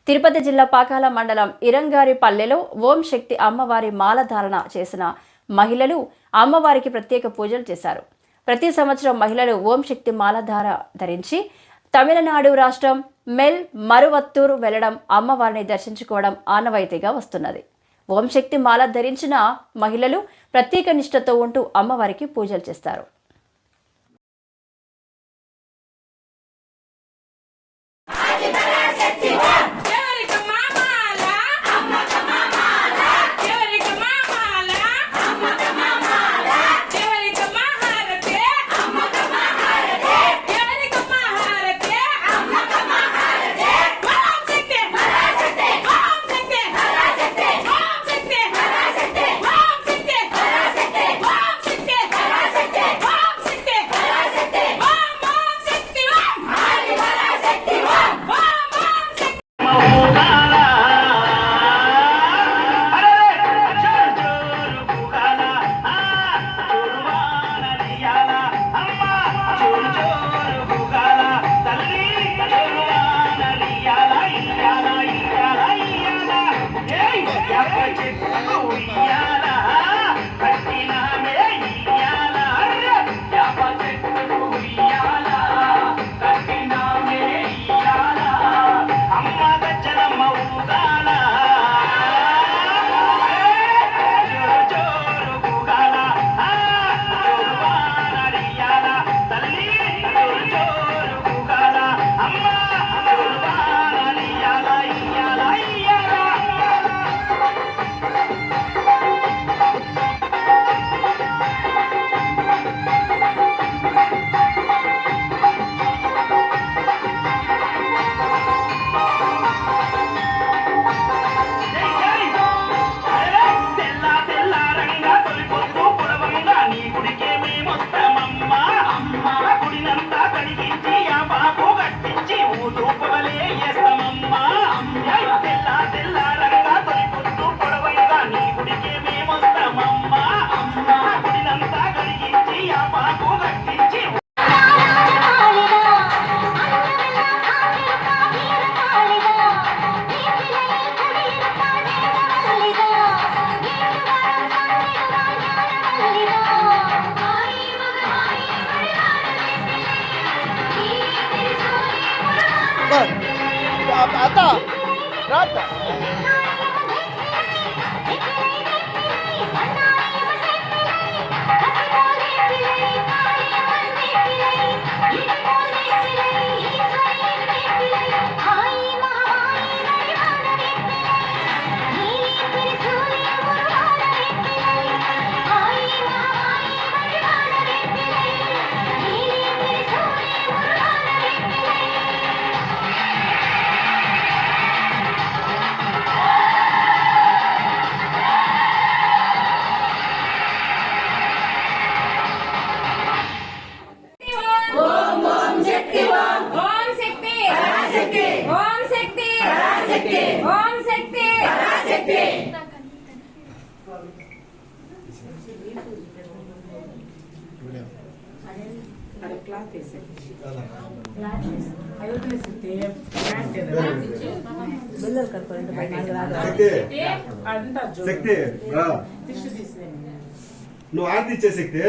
తిరుపతి జిల్లా పాకాల మండలం ఇరంగారిపల్లెలో ఓం శక్తి అమ్మవారి మాలధారణ చేసిన మహిళలు అమ్మవారికి ప్రత్యేక పూజలు చేశారు. ప్రతి సంవత్సరం మహిళలు ఓం శక్తి మాలధార ధరించి తమిళనాడు రాష్ట్రం మెల్ మరువత్తూరు వెళ్లడం, అమ్మవారిని దర్శించుకోవడం ఆనవాయితీగా వస్తున్నది. ఓం శక్తి మాల ధరించిన మహిళలు ప్రత్యేక నిష్ఠతో ఉంటూ అమ్మవారికి పూజలు చేస్తారు. Ata, rata. శక్తి నువ్వు ఆర్తి ఇచ్చే శక్తి